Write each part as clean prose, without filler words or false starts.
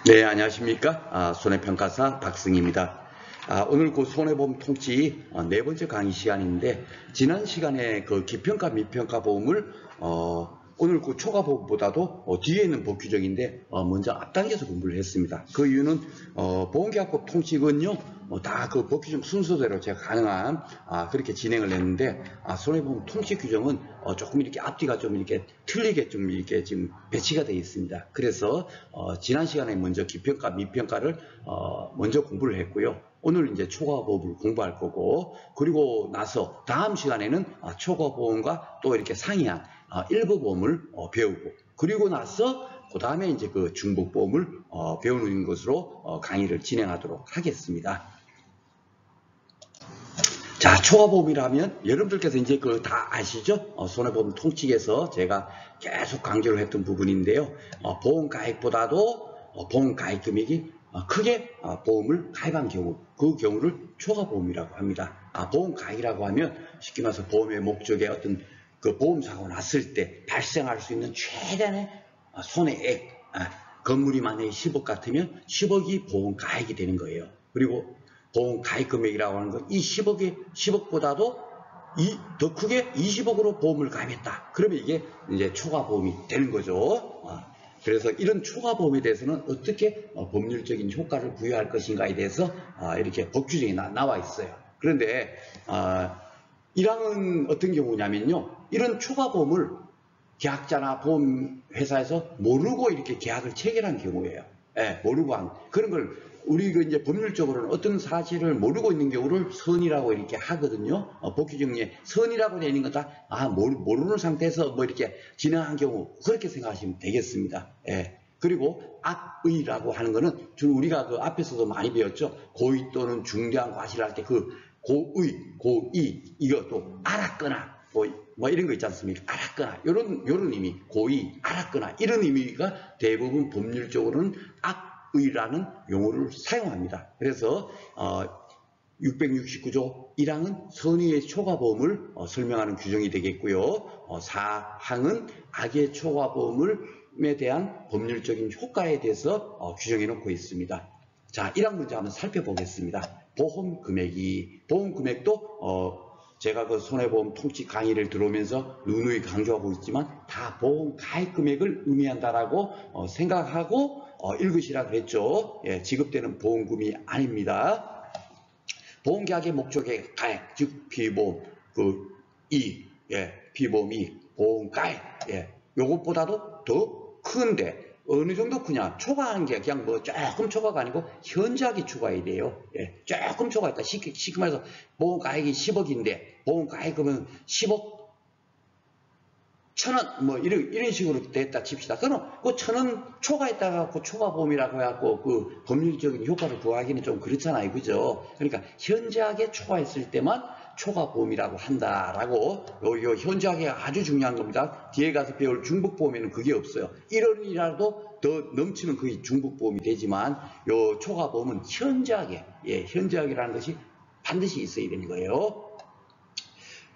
네, 안녕하십니까. 손해평가사 박승희입니다. 오늘 그 손해보험 통치 네 번째 강의 시간인데, 지난 시간에 그 기평가, 미평가 보험을 오늘 그 초과보험보다도 뒤에 있는 법규정인데 먼저 앞당겨서 공부를 했습니다. 그 이유는 보험계약법 통칙은요 다 그 법규정 순서대로 제가 가능한 그렇게 진행을 했는데, 손해보험 통칙 규정은 조금 이렇게 앞뒤가 좀 이렇게 틀리게 좀 이렇게 지금 배치가 되어 있습니다. 그래서 지난 시간에 먼저 기평가, 미평가를 먼저 공부를 했고요. 오늘 이제 초과보험을 공부할 거고, 그리고 나서 다음 시간에는 초과보험과 또 이렇게 상이한 일부 보험을 배우고, 그리고 나서 그 다음에 이제 그 중복보험을 배우는 것으로 강의를 진행하도록 하겠습니다. 자, 초과보험이라면 여러분들께서 이제 그 다 아시죠? 손해보험 통칙에서 제가 계속 강조를 했던 부분인데요. 보험가액보다도 보험가액 금액이 크게 보험을 가입한 경우, 그 경우를 초과보험이라고 합니다. 보험가액이라고 하면 쉽게 말해서 보험의 목적에 어떤 그 보험사고가 났을 때 발생할 수 있는 최대한의 손해액, 건물이 만약에 10억 같으면 10억이 보험가액이 되는 거예요. 그리고 보험가입 금액이라고 하는 건 이 10억보다도 더 크게 20억으로 보험을 가입했다. 그러면 이게 이제 초과보험이 되는 거죠. 그래서 이런 초과보험에 대해서는 어떻게 법률적인 효과를 부여할 것인가에 대해서 이렇게 법규정이 나와 있어요. 그런데 1항은 어떤 경우냐면요, 이런 초과보험을 계약자나 보험회사에서 모르고 이렇게 계약을 체결한 경우예요. 모르고 한 그런 걸 우리 이제 법률적으로는 어떤 사실을 모르고 있는 경우를 선이라고 이렇게 하거든요. 법규정에 선이라고 되어 있는 건 다 모르는 상태에서 뭐 이렇게 진행한 경우, 그렇게 생각하시면 되겠습니다. 그리고 악의라고 하는 거는 우리가 그 앞에서도 많이 배웠죠. 고의 또는 중대한 과실을 할 때 그 고의, 고의, 이것도 알았거나 뭐 이런 거 있지 않습니까? 알았거나 요런 의미, 고의, 알았거나 이런 의미가 대부분 법률적으로는 악의라는 용어를 사용합니다. 그래서 669조 1항은 선의의 초과보험을 설명하는 규정이 되겠고요. 4항은 악의 초과보험에 대한 법률적인 효과에 대해서 규정해 놓고 있습니다. 자, 1항 문제 한번 살펴보겠습니다. 보험금액도 제가 그 손해보험 통치 강의를 들어오면서 누누이 강조하고 있지만 다 보험 가입 금액을 의미한다라고 생각하고 읽으시라 그랬죠. 지급되는 보험금이 아닙니다. 보험계약의 목적의 가액, 즉 피보험 피보험 이익, 보험 가액, 요것보다도 더 큰데 어느 정도 크냐? 초과하는 게 그냥 뭐 조금 초과가 아니고 현저하게 초과해야 돼요. 조금 초과했다. 쉽게 말해서 보험가액이 10억인데 보험가액은 10억 1000원 뭐 이런 식으로 됐다 칩시다. 그러면 그 1000원 초과했다가 그 초과보험이라고 해갖고 그 법률적인 효과를 부여하기는 좀 그렇잖아요. 그죠? 그러니까 현저하게 초과했을 때만 초과보험이라고 한다라고, 요 현저하게가 아주 중요한 겁니다. 뒤에 가서 배울 중복보험에는 그게 없어요. 1원이라도 더 넘치면 그게 중복보험이 되지만 요 초과보험은 현저하게, 현저하게라는 것이 반드시 있어야 되는 거예요.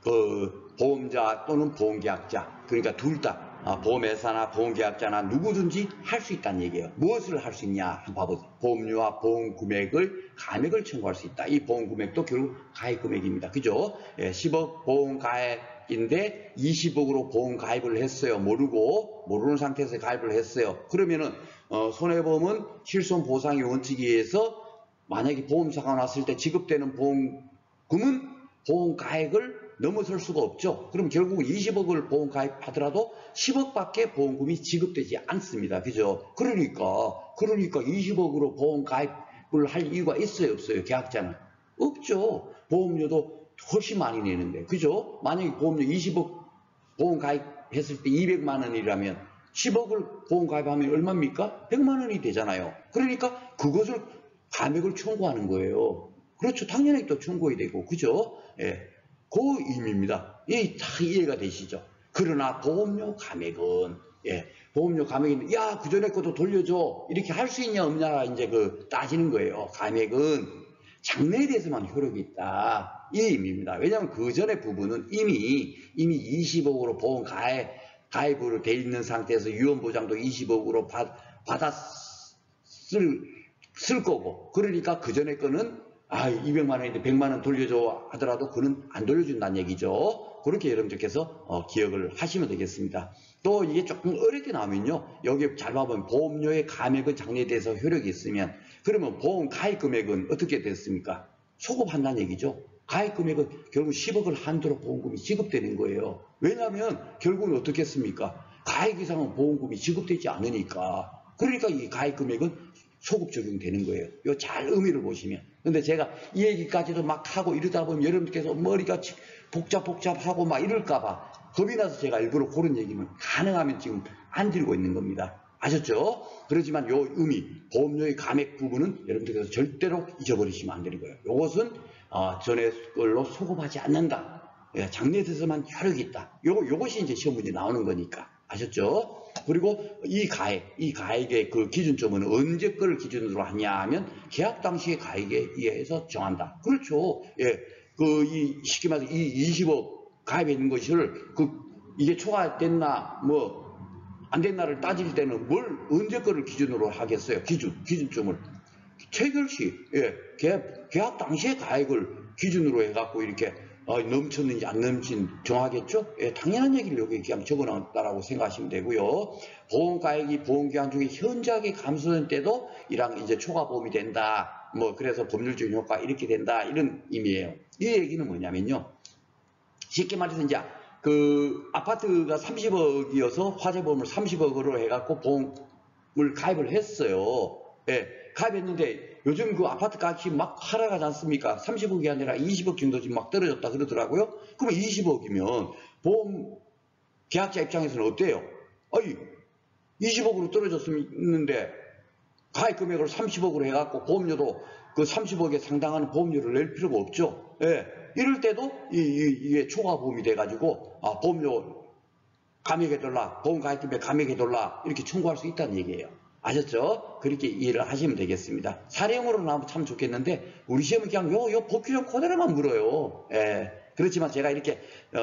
그 보험자 또는 보험계약자, 그러니까 둘 다 보험회사나 보험계약자나 누구든지 할 수 있다는 얘기예요. 무엇을 할 수 있냐 한번 봐보세요. 보험료와 보험금액을 감액을 청구할 수 있다. 이 보험금액도 결국 가입금액입니다. 그죠? 10억 보험가액인데 20억으로 보험가입을 했어요. 모르는 상태에서 가입을 했어요. 그러면은 손해보험은 실손보상의 원칙에 의해서 만약에 보험사가 났을 때 지급되는 보험금은 보험가액을 넘어설 수가 없죠. 그럼 결국은 20억을 보험 가입하더라도 10억밖에 보험금이 지급되지 않습니다. 그죠? 그러니까 20억으로 보험 가입을 할 이유가 있어요, 없어요? 계약자는 없죠. 보험료도 훨씬 많이 내는데, 그죠? 만약에 보험료 20억 보험 가입했을 때 200만 원이라면 10억을 보험 가입하면 얼마입니까? 100만 원이 되잖아요. 그러니까 그것을 감액을 청구하는 거예요. 그렇죠. 당연히 또 청구해야 되고, 그죠? 그 의미입니다. 다 이해가 되시죠? 그러나 보험료 감액은, 보험료 감액은, 야, 그 전에 것도 돌려줘. 이렇게 할 수 있냐, 없냐, 이제 따지는 거예요. 감액은 장래에 대해서만 효력이 있다. 이 의미입니다. 왜냐하면 그 전에 부분은 이미 20억으로 보험 가입으로 돼 있는 상태에서 유언보장도 20억으로 받았을 쓸 거고, 그러니까 그 전에 거는 200만 원인데 100만 원 돌려줘 하더라도 그는 안 돌려준다는 얘기죠. 그렇게 여러분들께서 기억을 하시면 되겠습니다. 또 이게 조금 어렵게 나오면요, 여기 잘 봐보면 보험료의 감액은 장려돼서 효력이 있으면, 그러면 보험 가입 금액은 어떻게 됐습니까? 소급한다는 얘기죠. 가입 금액은 결국 10억을 한도로 보험금이 지급되는 거예요. 왜냐하면 결국은 어떻겠습니까? 가입 이상은 보험금이 지급되지 않으니까. 그러니까 이 가입 금액은 소급 적용되는 거예요. 요 잘 의미를 보시면. 근데 제가 이 얘기까지도 막 하고 이러다 보면 여러분께서 머리가 복잡하고 막 이럴까봐 겁이 나서 제가 일부러 그런 얘기는 가능하면 지금 안 드리고 있는 겁니다. 아셨죠? 그렇지만 요 의미, 보험료의 감액 부분은 여러분들께서 절대로 잊어버리시면 안 되는 거예요. 요것은 전에 걸로 소급하지 않는다. 장려돼서만 효력이 있다. 요것이 이제 시험 문제 나오는 거니까. 아셨죠? 그리고 이 가액의 그 기준점은 언제 걸 기준으로 하냐 하면 계약 당시의 가액에 의해서 정한다. 그렇죠. 예. 쉽게 말해서 이 20억 가입해 있는 것을 이게 초과됐나 안 됐나를 따질 때는 언제 거를 기준으로 하겠어요? 기준점을. 체결 시, 계약 당시의 가액을 기준으로 해갖고 이렇게 넘쳤는지 안 넘친 정하겠죠? 당연한 얘기를 여기 그냥 적어놨다라고 생각하시면 되고요. 보험가액이 보험기간 중에 현저하게 감소된 때도 이랑 이제 초과보험이 된다. 그래서 법률적인 효과 이렇게 된다. 이런 의미예요. 이 얘기는 뭐냐면요. 쉽게 말해서 이제 아파트가 30억이어서 화재보험을 30억으로 해갖고 보험을 가입을 했어요. 가입했는데 요즘 그 아파트 가격이 막 하락하지 않습니까? 30억이 아니라 20억 정도 지금 막 떨어졌다 그러더라고요. 그러면 20억이면 보험 계약자 입장에서는 어때요? 20억으로 떨어졌는데 가입 금액을 30억으로 해갖고 보험료도 그 30억에 상당한 보험료를 낼 필요가 없죠. 이럴 때도 이게 초과보험이 돼가지고 보험료 감액해달라, 보험 가입 금액 감액해달라 이렇게 청구할 수 있다는 얘기예요. 아셨죠? 그렇게 이해를 하시면 되겠습니다. 사례형으로 나오면 참 좋겠는데 우리 시험은 그냥 요 법규정 그대로만 물어요. 그렇지만 제가 이렇게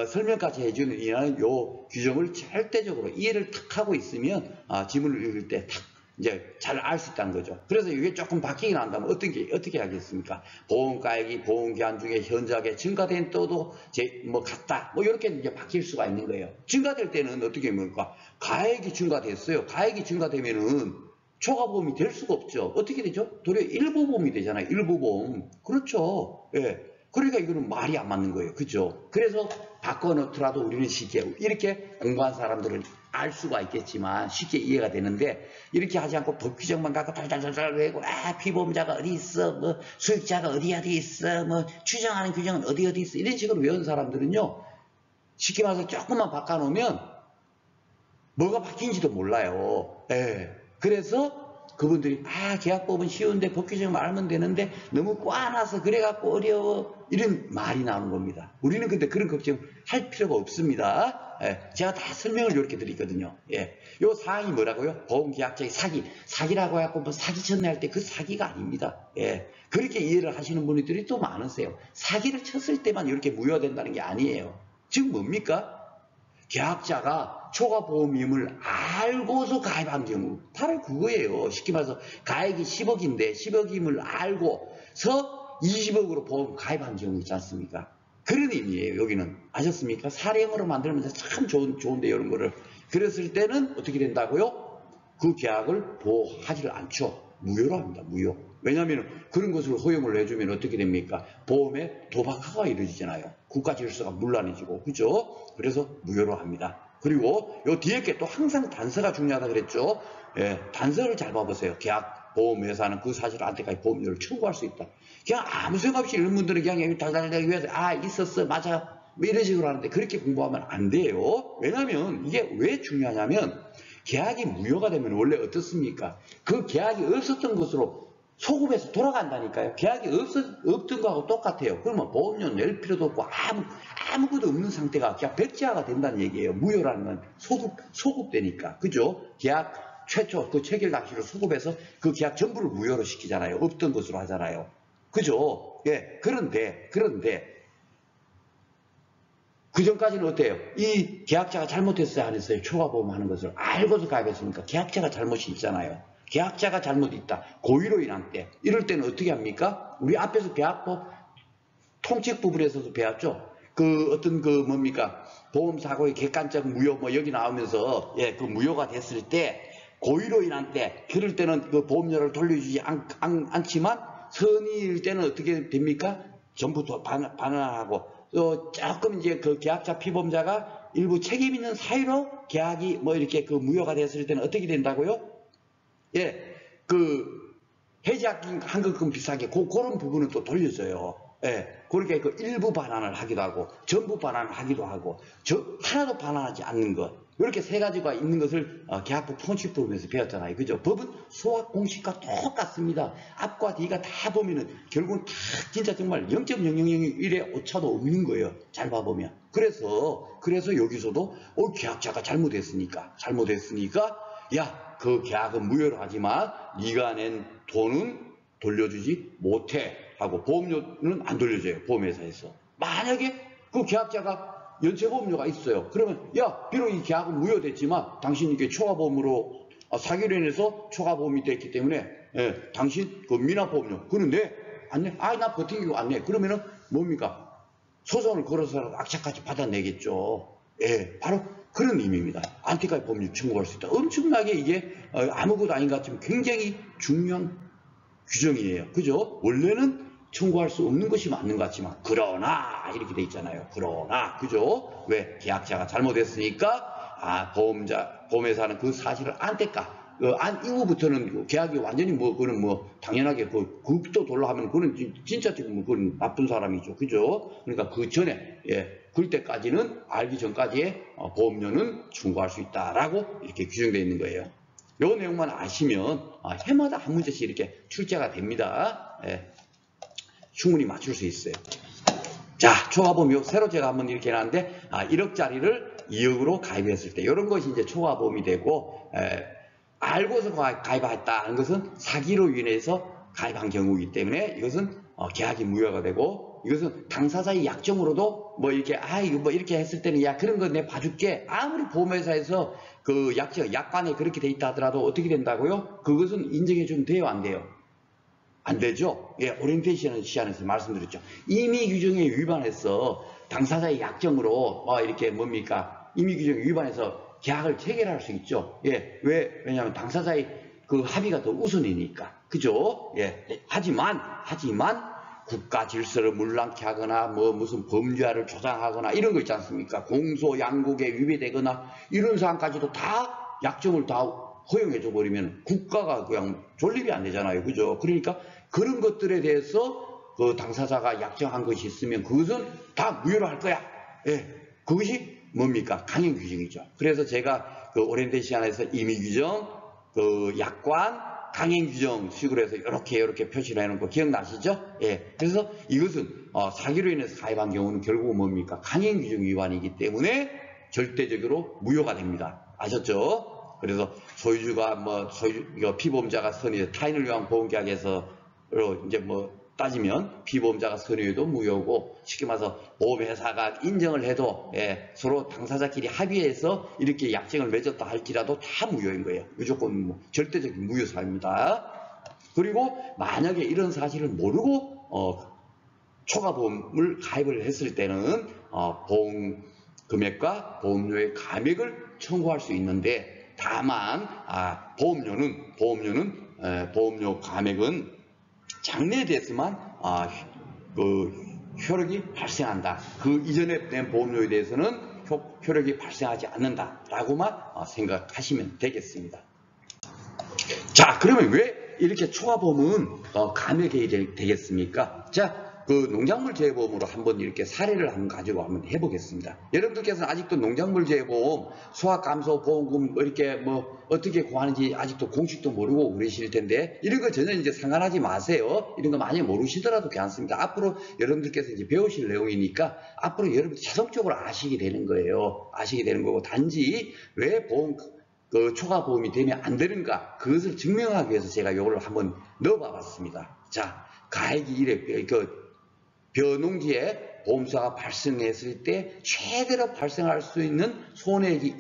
설명까지 해주는 이유는 요 규정을 절대적으로 이해를 탁 하고 있으면 지문을 읽을 때 탁 이제 잘 알 수 있다는 거죠. 그래서 이게 조금 바뀌긴 한다면 어떻게 하겠습니까? 보험가액이 보험기한 중에 현저하게 증가된 때도 같다. 이렇게 이제 바뀔 수가 있는 거예요. 증가될 때는 어떻게 합니까? 가액이 증가됐어요. 가액이 증가되면은 초과보험이 될 수가 없죠. 어떻게 되죠? 도리어 일부보험이 되잖아요. 일부보험. 그렇죠. 그러니까 이거는 말이 안 맞는 거예요. 그죠? 그래서 바꿔놓더라도 우리는 쉽게 이렇게 공부한 사람들은 알 수가 있겠지만 쉽게 이해가 되는데 이렇게 하지 않고 법 규정만 갖고 달달달달 외고 피보험자가 어디 있어 수익자가 어디 있어 추정하는 규정은 어디 있어 이런 식으로 외운 사람들은요 쉽게 말해서 조금만 바꿔놓으면 뭐가 바뀐지도 몰라요. 그래서 그분들이 계약법은 쉬운데 법 규정만 알면 되는데 너무 꽈놔서 그래갖고 어려워 이런 말이 나오는 겁니다. 우리는 근데 그런 걱정 할 필요가 없습니다. 제가 다 설명을 이렇게 드리거든요. 요 사항이 뭐라고요? 보험계약자의 사기라고 해갖고 사기쳤네 할 때 그 사기가 아닙니다. 그렇게 이해를 하시는 분들이 또 많으세요. 사기를 쳤을 때만 이렇게 무효된다는 게 아니에요. 지금 뭡니까? 계약자가 초과보험임을 알고서 가입한 경우 바로 그거예요. 쉽게 말해서 가액이 10억인데 10억임을 알고서 20억으로 보험 가입한 경우 있지 않습니까? 그런 의미예요. 여기는 아셨습니까? 사례형으로 만들면 참 좋은데 이런 거를 그랬을 때는 어떻게 된다고요? 그 계약을 보호하지를 않죠. 무효로 합니다. 무효. 왜냐하면 그런 것을 허용을 해주면 어떻게 됩니까? 보험에 도박화가 이루어지잖아요. 국가질서가 문란해지고 그죠? 그래서 무효로 합니다. 그리고 요 뒤에 게 또 항상 단서가 중요하다 그랬죠? 단서를 잘 봐보세요. 계약 보험회사는 그 사실을 안테까지 보험료를 청구할 수 있다. 그냥 아무 생각 없이 이런 분들은 그냥 달달달 위해서 있었어 맞아 이런 식으로 하는데 그렇게 공부하면 안 돼요. 왜냐하면 이게 왜 중요하냐면 계약이 무효가 되면 원래 어떻습니까? 그 계약이 없었던 것으로 소급해서 돌아간다니까요. 계약이 없던 거하고 똑같아요. 그러면 보험료 낼 필요도 없고 아무것도 없는 상태가 그냥 백지화가 된다는 얘기예요. 무효라는 건 소급되니까. 그죠? 계약 최초 그 체결 당시로 소급해서 그 계약 전부를 무효로 시키잖아요. 없던 것으로 하잖아요. 그죠? 그런데 그 전까지는 어때요? 이 계약자가 잘못했어요? 안 했어요? 초과보험 하는 것을 알고서 가입했으니까 계약자가 잘못이 있잖아요. 계약자가 잘못있다. 고의로 인한 때. 이럴 때는 어떻게 합니까? 우리 앞에서 계약법 통칙 부분에서도 배웠죠. 그 어떤 그 뭡니까? 보험사고의 객관적 무효 뭐 여기 나오면서 예, 그 무효가 됐을 때 고의로 인한 때 그럴 때는 그 보험료를 돌려주지 않지만 선의일 때는 어떻게 됩니까? 전부 반환하고 조금 이제 그 계약자 피보험자가 일부 책임 있는 사유로 계약이 뭐 이렇게 그 무효가 됐을 때는 어떻게 된다고요? 예, 그 해지한금금 비슷하게 그런 부분은 또 돌려줘요. 예, 그렇게 그 일부 반환을 하기도 하고 전부 반환을 하기도 하고 하나도 반환하지 않는 것 이렇게 세 가지가 있는 것을 계약법 통칙법에서 배웠잖아요. 그죠? 법은 수학 공식과 똑같습니다. 앞과 뒤가 다 보면은 결국은 다 진짜 정말 0.0001의 오차도 없는 거예요. 잘 봐보면. 그래서 여기서도 계약자가 잘못했으니까 야, 그 계약은 무효로 하지만 네가 낸 돈은 돌려주지 못해 하고 보험료는 안 돌려줘요. 보험회사에서. 만약에 그 계약자가 연체보험료가 있어요. 그러면 야, 비록 이 계약은 무효됐지만 당신 이게 초과보험으로 사기로 인해서 초과보험이 됐기 때문에 예, 당신 그 미납보험료 그는 내? 안 내? 나 버티기고 안 내. 그러면은 뭡니까? 소송을 걸어서 악착같이 받아내겠죠. 예, 바로 그런 의미입니다. 안티카이 법률 청구할 수 있다. 엄청나게 이게 아무것도 아닌 것 같지만 굉장히 중요한 규정이에요. 그죠? 원래는 청구할 수 없는 것이 맞는 것 같지만 그러나 이렇게 돼 있잖아요. 그러나 그죠? 왜? 계약자가 잘못했으니까 보험회사는 그 사실을 안 뗄까? 안 이후부터는 계약이 완전히 그거는 당연하게 급도 돌라 하면 그거는 진짜 지금 그건 나쁜 사람이죠. 그죠? 그러니까 그 전에 그럴 때까지는 알기 전까지의 보험료는 청구할 수 있다라고 이렇게 규정되어 있는 거예요. 요 내용만 아시면 해마다 한 문제씩 이렇게 출제가 됩니다. 충분히 맞출 수 있어요. 자, 초과보험 새로 제가 한번 이렇게 해놨는데 1억짜리를 2억으로 가입했을 때 이런 것이 이제 초과보험이 되고 알고서 가입했다는 것은 사기로 인해서 가입한 경우이기 때문에 이것은 계약이 무효가 되고 이것은 당사자의 약정으로도 이렇게 이거 이렇게 했을 때는 야 그런 거 내가 봐줄게 아무리 보험회사에서 그 약관에 그렇게 돼 있다 하더라도 어떻게 된다고요? 그것은 인정해주면 돼요 안 돼요? 안 되죠? 예, 오리엔테이션 시간에서 말씀드렸죠. 임의 규정에 위반해서 당사자의 약정으로 이렇게 임의 규정에 위반해서 계약을 체결할 수 있죠. 예, 왜냐하면 당사자의 그 합의가 더 우선이니까. 그죠? 예, 하지만 국가 질서를 물랑케 하거나 무슨 범죄를 조장하거나 이런 거 있지 않습니까? 공소 양국에 위배되거나 이런 사항까지도 다 약정을 다 허용해줘 버리면 국가가 그냥 존립이 안 되잖아요. 그죠? 그러니까 그런 것들에 대해서 그 당사자가 약정한 것이 있으면 그것은 다 무효로 할 거야. 예, 그것이 뭡니까? 강행 규정이죠. 그래서 제가 그 오랜된 시간에서 임의 규정, 그 약관, 강행 규정 식으로 해서 이렇게 표시를 해놓은 거 기억나시죠? 예. 그래서 이것은 사기로 인해서 가입한 경우는 결국 뭡니까? 강행 규정 위반이기 때문에 절대적으로 무효가 됩니다. 아셨죠? 그래서 소유주가 피보험자가 선의해 타인을 위한 보험계약에서 이제 따지면 피보험자가 선의해도 무효고 쉽게 말해서 보험회사가 인정을 해도 서로 당사자끼리 합의해서 이렇게 약정을 맺었다 할지라도 다 무효인 거예요. 무조건 절대적인 무효사입니다. 그리고 만약에 이런 사실을 모르고 초과보험을 가입을 했을 때는 보험 금액과 보험료의 감액을 청구할 수 있는데 다만 보험료 감액은 장래돼서만 그 효력이 발생한다. 그 이전에 낸 보험료에 대해서는 효력이 발생하지 않는다라고만 생각하시면 되겠습니다. 자, 그러면 왜 이렇게 초과보험은 감액이 되겠습니까? 자, 그 농작물 재해보험으로 한번 이렇게 사례를 한번 가지고 한번 해보겠습니다. 여러분들께서는 아직도 농작물 재해보험, 수확감소 보험금 이렇게 어떻게 구하는지 아직도 공식도 모르고 그러실 텐데 이런 거 전혀 이제 상관하지 마세요. 이런 거 많이 모르시더라도 괜찮습니다. 앞으로 여러분들께서 이제 배우실 내용이니까 앞으로 여러분들 자동적으로 아시게 되는 거예요. 아시게 되는 거고 단지 왜 그 초과보험이 되면 안 되는가 그것을 증명하기 위해서 제가 이걸 한번 넣어봐 봤습니다. 자, 가액이 이래 벼농지에 보험사가 발생했을 때 최대로 발생할 수 있는 손해액이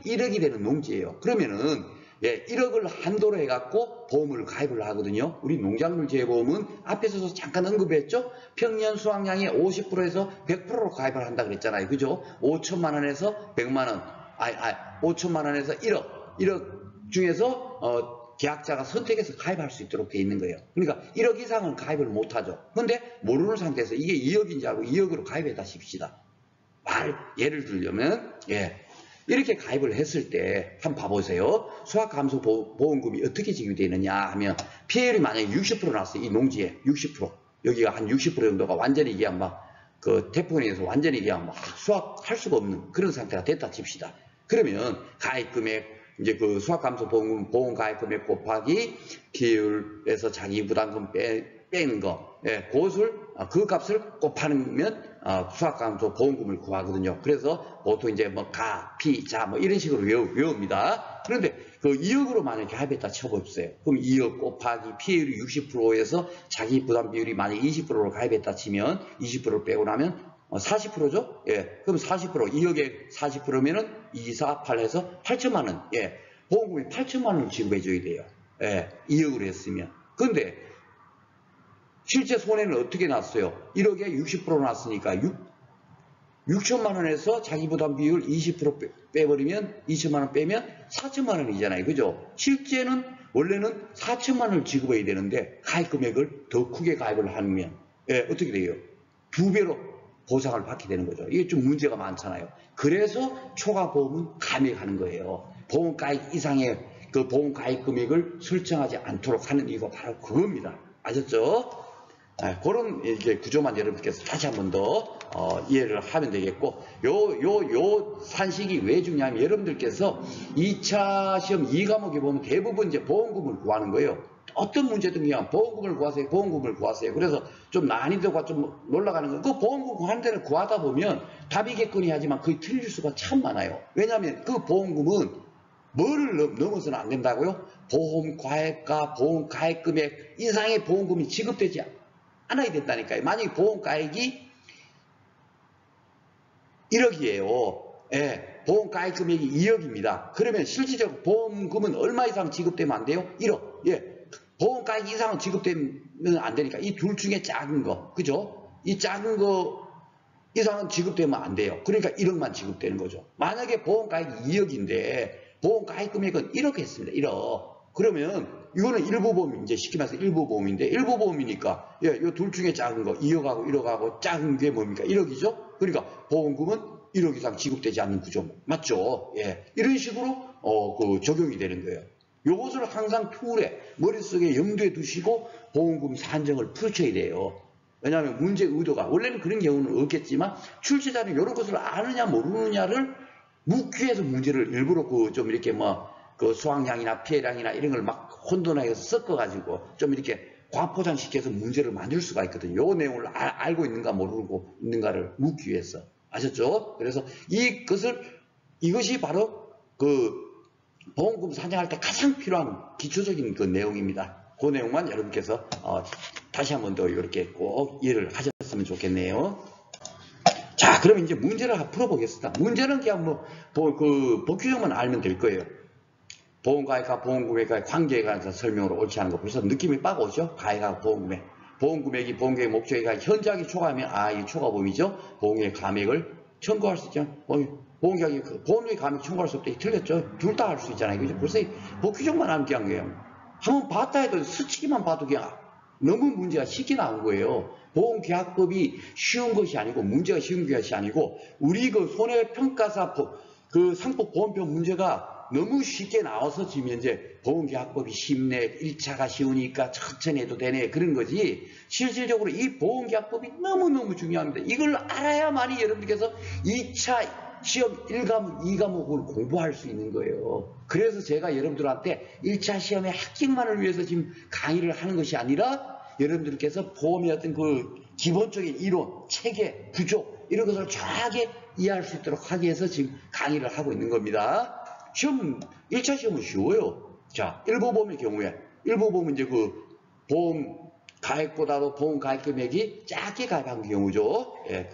1억이 되는 농지예요. 그러면은 예, 1억을 한도로 해갖고 보험을 가입을 하거든요. 우리 농작물 재보험은 앞에서도 잠깐 언급했죠. 평년 수확량의 50%에서 100%로 가입을 한다 그랬잖아요. 그죠? 5천만 원에서 100만 원, 5천만 원에서 1억 중에서 계약자가 선택해서 가입할 수 있도록 되어 있는 거예요. 그러니까 1억 이상은 가입을 못하죠. 근데 모르는 상태에서 이게 2억인지 알고 2억으로 가입했다 칩시다. 예를 들려면, 예. 이렇게 가입을 했을 때 한번 봐보세요. 수확감소보험금이 어떻게 지급이 되느냐 하면 피해율이 만약에 60% 났어요. 이 농지에 60%. 여기가 한 60% 정도가 완전히 그냥 태풍에서 완전히 그냥 수확할 수가 없는 그런 상태가 됐다 칩시다. 그러면 가입금액, 이제 그 수확감소보험금 보험 가입금액 곱하기 피해율에서 자기 부담금 빼는 거, 예, 그 값을 곱하면 수확감소 보험금을 구하거든요. 그래서 보통 이제 피, 자, 이런 식으로 외웁니다. 그런데 그 2억으로 만약에 가입했다 쳐보세요. 그럼 2억 곱하기 피해율이 60%에서 자기 부담 비율이 만약에 20%로 가입했다 치면 20%를 빼고 나면 40%죠? 예. 그럼 40%, 2억에 40%면은 2, 4, 8 해서 8천만 원. 예. 보험금이 8천만 원을 지급해줘야 돼요. 예. 2억으로 했으면. 근데 실제 손해는 어떻게 났어요? 1억에 60% 났으니까 6천만 원에서 자기 부담 비율 20% 빼버리면 2천만 원 빼면 4천만 원이잖아요. 그죠? 실제는 원래는 4천만 원을 지급해야 되는데 가입 금액을 더 크게 가입을 하면 어떻게 돼요? 2배로 보상을 받게 되는 거죠. 이게 좀 문제가 많잖아요. 그래서 초과보험은 감액하는 거예요. 보험 가입 이상의 그 보험 가입 금액을 설정하지 않도록 하는 이유가 바로 그겁니다. 아셨죠? 그런 이제 구조만 여러분께서 다시 한 번 더 이해를 하면 되겠고, 요 산식이 왜 중요하면 여러분들께서 2차 시험 2과목에 보면 대부분 이제 보험금을 구하는 거예요. 어떤 문제든 그냥 보험금을 구하세요, 보험금을 구하세요. 그래서 좀 난이도가 좀 올라가는 거. 그 보험금 구하는 데를 구하다 보면 답이겠거니 하지만 거의 틀릴 수가 참 많아요. 왜냐하면 그 보험금은 뭐를 넘어서는 안 된다고요? 보험 가입가, 보험 가입 금액 이상의 보험금이 지급되지 않아야 된다니까요. 만약에 보험 가입이 1억이에요. 예, 보험 가입 금액이 2억입니다. 그러면 실질적으로 보험금은 얼마 이상 지급되면 안 돼요? 1억. 예, 보험 가입 이상은 지급되면 안 되니까 이 둘 중에 작은 거, 그죠? 이 작은 거 이상은 지급되면 안 돼요. 그러니까 1억만 지급되는 거죠. 만약에 보험 가입이 2억인데 보험 가입 금액은 1억 했습니다. 1억. 그러면 이거는 일부 보험, 이제 쉽게 말해서 일부 보험인데, 일부 보험이니까, 예, 이 둘 중에 작은 거, 2억하고 1억하고 작은 게 뭡니까? 1억이죠? 그러니까 보험금은 1억 이상 지급되지 않는 구조. 맞죠? 예. 이런 식으로, 적용이 되는 거예요. 요것을 항상 툴에, 머릿속에 염두에 두시고 보험금 산정을 풀쳐야 돼요. 왜냐하면 문제 의도가, 원래는 그런 경우는 없겠지만, 출제자는 이런 것을 아느냐, 모르느냐를 묻기 위해서 문제를 일부러 좀 이렇게 수확량이나 피해량이나 이런 걸 막 혼돈하게 섞어가지고 좀 이렇게 과포장시켜서 문제를 만들 수가 있거든요. 요 내용을 알고 있는가 모르고 있는가를 묻기 위해서. 아셨죠? 그래서 이것이 바로 보험금 산정할 때 가장 필요한 기초적인 그 내용입니다. 그 내용만 여러분께서 다시 한 번 더 이렇게 꼭 이해를 하셨으면 좋겠네요. 자, 그럼 이제 문제를 풀어보겠습니다. 문제는 그냥 법규정만 알면 될 거예요. 보험가액과 보험금액과의 관계에 관해서 설명으로 옳지 않은 거 벌써 느낌이 빡 오죠? 가액하고 보험금액. 보험금액이 보험계획 목적이가 현저하게 초과하면 이 초과보험이죠. 보험계획 감액을 청구할 수 있죠. 보험계획 감액 청구할 수 없다. 틀렸죠. 둘 다 할 수 있잖아요. 그죠? 벌써 법규정만 하면 그냥 거예요. 한번 봤다 해도 스치기만 봐도 그냥 너무 문제가 쉽게 나온 거예요. 보험계약법이 쉬운 것이 아니고 문제가 쉬운 것이 아니고 우리 손해평가사 상법 보험편 문제가 너무 쉽게 나와서 지금 이제 보험계약법이 쉽네, 1차가 쉬우니까 천천히 해도 되네 그런 거지. 실질적으로 이 보험계약법이 너무너무 중요합니다. 이걸 알아야만이 여러분들께서 2차 시험 1과목, 2과목을 공부할 수 있는 거예요. 그래서 제가 여러분들한테 1차 시험의 합격만을 위해서 지금 강의를 하는 것이 아니라 여러분들께서 보험의 어떤 기본적인 이론, 체계, 구조 이런 것을 정확하게 이해할 수 있도록 하기 위해서 지금 강의를 하고 있는 겁니다. 1차 시험은 쉬워요. 자, 일부 보험의 경우에, 일부 보험은 이제 보험 가액보다도 보험 가액 금액이 작게 가입한 경우죠. 예.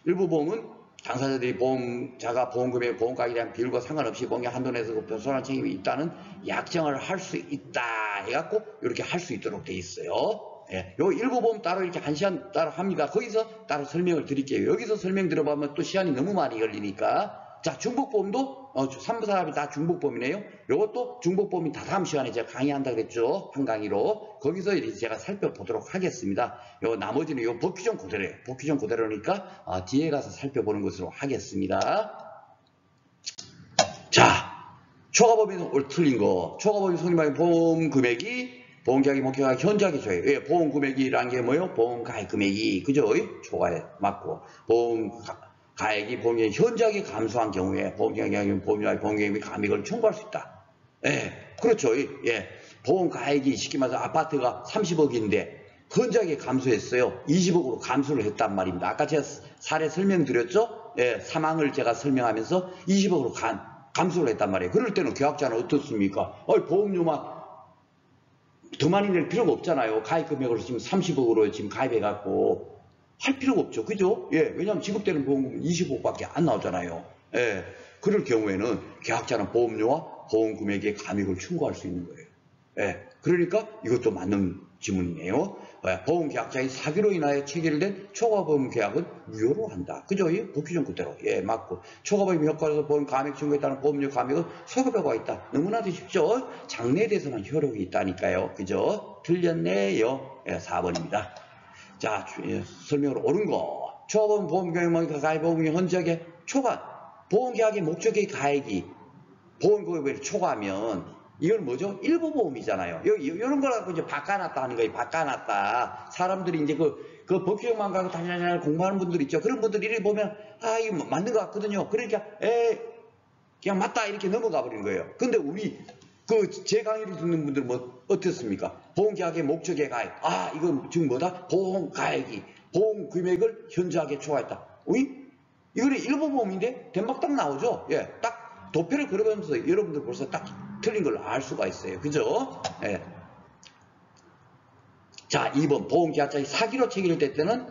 일부 보험은 당사자들이 보험자가 보험금액, 보험가액에 대한 비율과 상관없이 보험료 한도 내에서 그 변손한 책임이 있다는 약정을 할 수 있다 해갖고 이렇게 할 수 있도록 돼 있어요. 예, 요 일부 보험 따로 이렇게 1시간 따로 합니다. 거기서 따로 설명을 드릴게요. 여기서 설명 들어보면 또 시간이 너무 많이 걸리니까. 자, 중복보험도 3부 사람이 다 중복보험이네요. 요것도 중복보험이 다 다음 시간에 제가 강의한다 그랬죠. 한 강의로. 거기서 이제 제가 살펴보도록 하겠습니다. 요 나머지는 요 법규정 그대로예요. 법규정 그대로니까 뒤에 가서 살펴보는 것으로 하겠습니다. 자, 초과법에서 틀린 거. 초과법이 손님의 보험 금액이 보험계약이 목표가 현저하게 줘요. 예, 보험 금액이라는 게 뭐예요? 보험 가액 금액이 그죠? 초과에 맞고 보험 가액이 보험료에 현저하게 감소한 경우에 보험계약이 보험료와 보험계약이 감액을 청구할 수 있다. 예, 그렇죠. 예, 보험 가액이 쉽게 말해서 아파트가 30억인데 현저하게 감소했어요. 20억으로 감소를 했단 말입니다. 아까 제가 사례 설명드렸죠? 예, 사망을 제가 설명하면서 20억으로 감소를 했단 말이에요. 그럴 때는 계약자는 어떻습니까? 보험료만 더 많이 낼 필요가 없잖아요. 가입 금액으로 지금 30억으로 지금 가입해갖고 할 필요가 없죠. 그죠? 예, 왜냐하면 지급되는 보험금은 25억밖에 안 나오잖아요. 예, 그럴 경우에는 계약자는 보험료와 보험 금액의 감액을 청구할 수 있는 거예요. 예, 그러니까 이것도 맞는 지문이네요. 예, 보험 계약자의 사기로 인하여 체결된 초과보험 계약은 무효로 한다. 그죠? 예, 복귀전 그대로. 예, 맞고. 초과보험 효과로서 보험 감액 청구에 따른 보험료 감액은 소급효과가 있다. 너무나도 쉽죠? 장래에 대해서만 효력이 있다니까요. 그죠? 틀렸네요. 예, 4번입니다. 자, 설명으로 옳은 거. 초과보험 보험계약망 가입보험이 현저하게 초과, 보험계약의 목적의 가액이 보험금액을 초과하면 이건 뭐죠? 일부 보험이잖아요. 이런 거라고 이제 바꿔놨다 하는 거예요. 바꿔놨다. 사람들이 이제 그 법규정만 가고 다시 공부하는 분들 있죠. 그런 분들이 이렇게 보면 이거 맞는 것 같거든요. 그러니까 그냥 맞다 이렇게 넘어가 버리는 거예요. 근데 우리 제 강의를 듣는 분들 뭐 어떻습니까? 보험계약의 목적의 가액. 이건 지금 뭐다? 보험가액이 보험 금액을 현저하게 초과했다. 이거는 일부 보험인데 대박딱 나오죠? 예, 딱 도표를 그려보면서 여러분들 벌써 딱 틀린 걸 알 수가 있어요. 그죠? 예. 자, 2번 보험계약자의 사기로 체결될 때는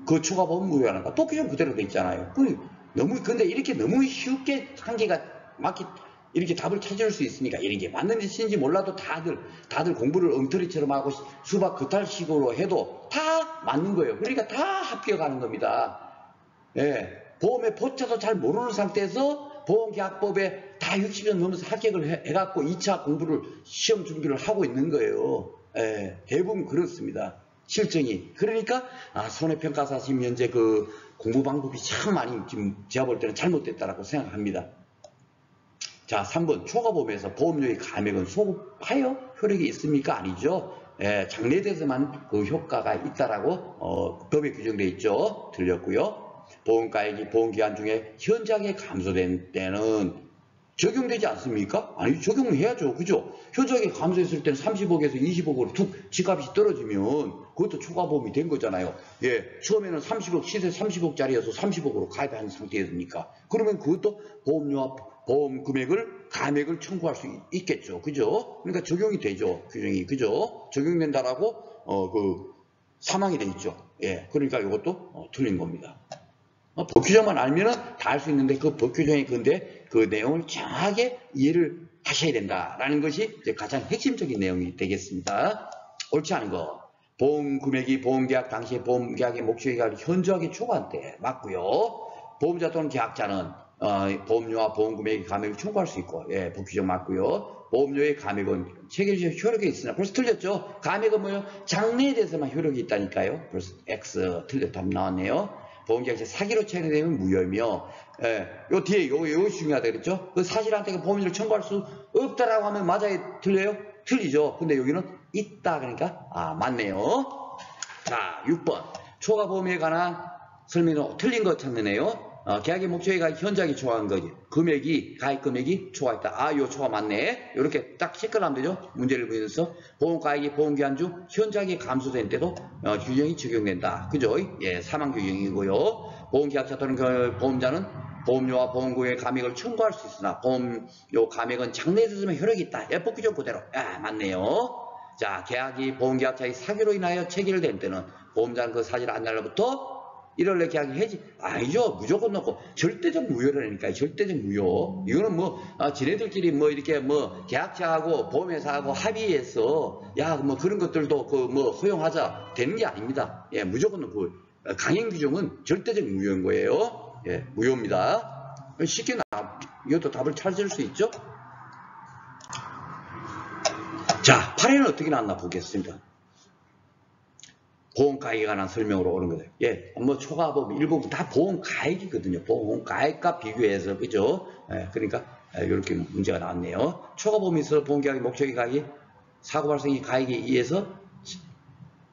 그 초과보험 무효한다. 법규정 그대로 돼 있잖아요. 근데 이렇게 너무 쉽게 한계가 맞기 이렇게 답을 찾을 수 있으니까 이런 게 맞는지 신지 몰라도 다들 공부를 엉터리처럼 하고 수박 그탈식으로 해도 다 맞는 거예요. 그러니까 다 합격하는 겁니다. 예, 보험의 보차도 잘 모르는 상태에서 보험계약법에 다 60년 넘어서 합격을 해갖고 2차 공부를 시험 준비를 하고 있는 거예요. 예, 대부분 그렇습니다. 실정이. 그러니까 손해평가사 지금 현재 그 공부 방법이 참 많이 지금 제가 볼 때는 잘못됐다라고 생각합니다. 자, 3번 초과보험에서 보험료의 감액은 소급하여 효력이 있습니까? 아니죠. 예, 장래에서만 그 효과가 있다라고 법에 규정되어 있죠. 틀렸고요. 보험가액이 보험기간 중에 현저하게 감소된 때는 적용되지 않습니까? 아니, 적용해야죠. 그죠? 현저하게 감소했을 때는 30억에서 20억으로 툭 지값이 떨어지면 그것도 초과보험이 된 거잖아요. 예, 처음에는 30억, 시세 30억짜리여서 30억으로 가입한 상태였으니까. 그러면 그것도 보험료와 보험 금액을 감액을 청구할 수 있겠죠. 그죠? 그러니까 적용이 되죠. 규정이. 그죠? 적용된다라고 사망이 돼 있죠. 예, 그러니까 이것도 틀린 겁니다. 법규정만 알면은 다 알 수 있는데 그 법규정이 근데 그 내용을 정확하게 이해를 하셔야 된다라는 것이 이제 가장 핵심적인 내용이 되겠습니다. 옳지 않은 거. 보험 금액이 보험계약 당시에 보험계약의 목적이 현저하게 초과한 때 맞고요. 보험자 또는 계약자는 보험료와 보험금액의 감액을 청구할 수 있고, 예, 법규정 맞고요. 보험료의 감액은 체결시 효력이 있으나 벌써 틀렸죠. 감액은 뭐예요? 장래에 대해서만 효력이 있다니까요. 벌써 X 틀렸다 답 나왔네요. 보험계약자 사기로 체결되면 무효이며, 예, 요 뒤에 요것이 중요하다 그랬죠. 그 사실한테 보험료를 청구할 수 없다라고 하면 맞아요? 틀려요? 틀리죠. 근데 여기는 있다 그러니까 맞네요. 자, 6번 초과보험에 관한 설명은 틀린 거 찾느네요. 계약의 목적이 현저하게 초과한 거지. 가입 금액이 초과했다. 요 초과 맞네. 이렇게 딱 체크하면 되죠. 문제를 보면서 보험가액이 보험기한 중 현저하게 감소된 때도 규정이 적용된다. 그죠? 예, 사망 규정이고요. 보험계약자 또는 보험자는 보험료와 보험금액의 감액을 청구할 수 있으나 보험료 감액은 장래에 있으면 효력이 있다. 예, 법규정 그대로. 맞네요. 자, 계약이 보험계약자의 사기로 인하여 체결된 때는 보험자는 그 사실 한 날로부터 1월에 계약이 해지 아니죠. 무조건 넣고 절대적 무효라니까요. 절대적 무효. 이거는 뭐 지네들끼리 뭐 이렇게 뭐 계약자하고 보험회사하고 합의해서 야 뭐 그런 것들도 그 뭐 허용하자 되는 게 아닙니다. 예, 무조건 그 강행 규정은 절대적 무효인 거예요. 예, 무효입니다. 쉽게 이것도 답을 찾을 수 있죠. 자, 8회는 어떻게 나왔나 보겠습니다. 보험가액에 관한 설명으로 오는 거예요. 예, 뭐 초과보험 일부분 다 보험가액이거든요. 보험가액과 비교해서 그죠? 예, 그러니까 이렇게 문제가 나왔네요. 초과보험이 있어서 보험계약의 목적의 가액이 사고 발생의 가액에 의해서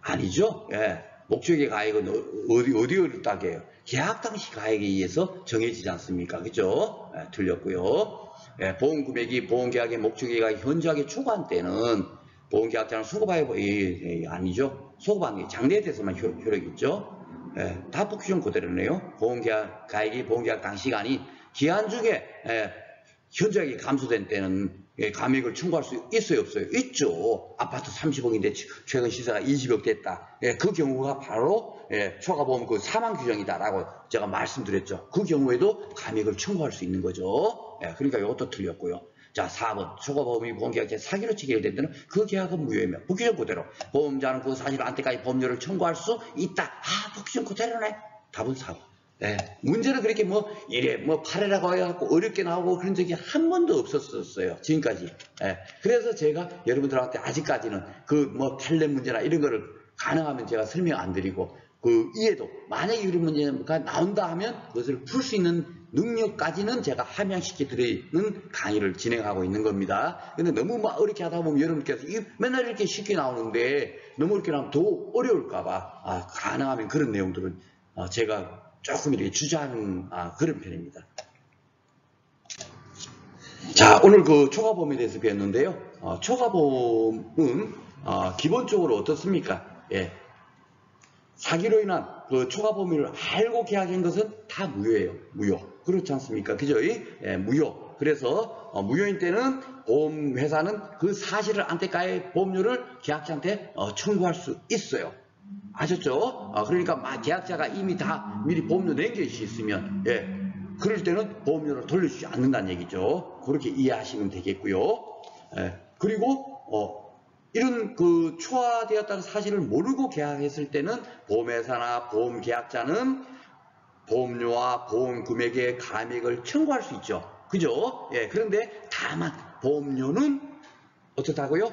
아니죠. 예, 목적의 가액은 어디를 따게요? 계약 당시 가액에 의해서 정해지지 않습니까? 그죠? 예, 틀렸고요. 예, 보험 금액이 보험계약의 목적의 가액이 현저하게 초과한 때는 보험계약자는 소급하여 아니죠. 소급한 게 장래에대해서만 효력이 있죠. 예, 다폭 규정 그대로네요. 보험계약 가액이 보험계약 당시가 아닌 기한 중에 현저하게 감소된 때는 감액을 청구할 수 있어요, 없어요? 있죠. 아파트 30억인데 최근 시세가 20억 됐다. 예, 그 경우가 바로 초과보험 그 사망 규정이다라고 제가 말씀드렸죠. 그 경우에도 감액을 청구할 수 있는 거죠. 예, 그러니까 이것도 틀렸고요. 자, 4번. 초과보험이 보험계약자 사기로 체결될 때는 그 계약은 무효이며 법규정 그대로 보험자는 그 사실을 안 때까지 보험료를 청구할 수 있다. 법규정 그대로네. 답은 4번. 네. 문제는 그렇게 뭐 이래 뭐 8회라고 해갖고 어렵게 나오고 그런 적이 한 번도 없었어요. 지금까지. 네. 그래서 제가 여러분들한테 아직까지는 그 뭐 판례 문제나 이런 거를 가능하면 제가 설명 안 드리고 그 이해도 만약에 이런 문제가 나온다 하면 그것을 풀 수 있는 능력까지는 제가 함양시켜 드리는 강의를 진행하고 있는 겁니다. 근데 너무 막 어렵게 하다 보면 여러분께서 맨날 이렇게 쉽게 나오는데 너무 어렵게 나오면 더 어려울까봐 가능하면 그런 내용들은 제가 조금 이렇게 주저하는 그런 편입니다. 자, 오늘 그 초과보험에 대해서 배웠는데요. 초과보험은 기본적으로 어떻습니까? 예. 사기로 인한 그 초과보험을 알고 계약한 것은 다 무효예요. 무효. 그렇지 않습니까? 그죠? 예, 무효. 그래서 무효인 때는 보험회사는 그 사실을 안 때까지 보험료를 계약자한테 청구할 수 있어요. 아셨죠? 그러니까 계약자가 이미 다 미리 보험료 낸 게 있으면 그럴 때는 보험료를 돌려주지 않는다는 얘기죠. 그렇게 이해하시면 되겠고요. 그리고 이런 그 초과되었다는 사실을 모르고 계약했을 때는 보험회사나 보험계약자는 보험료와 보험 금액의 감액을 청구할 수 있죠. 그죠? 예, 그런데 다만 보험료는 어떻다고요?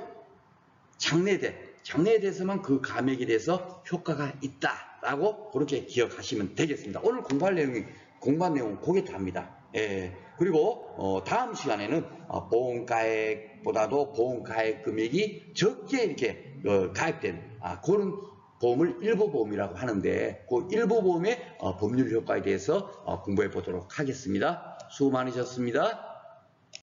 장래에 대해서만 그 감액에 대해서 효과가 있다라고 그렇게 기억하시면 되겠습니다. 오늘 공부한 내용은 그게 답니다. 예. 그리고 다음 시간에는 보험가액보다도 보험가액 금액이 적게 이렇게 가입된 그런 보험을 일부보험이라고 하는데 그 일부보험의 법률 효과에 대해서 공부해 보도록 하겠습니다. 수고 많으셨습니다.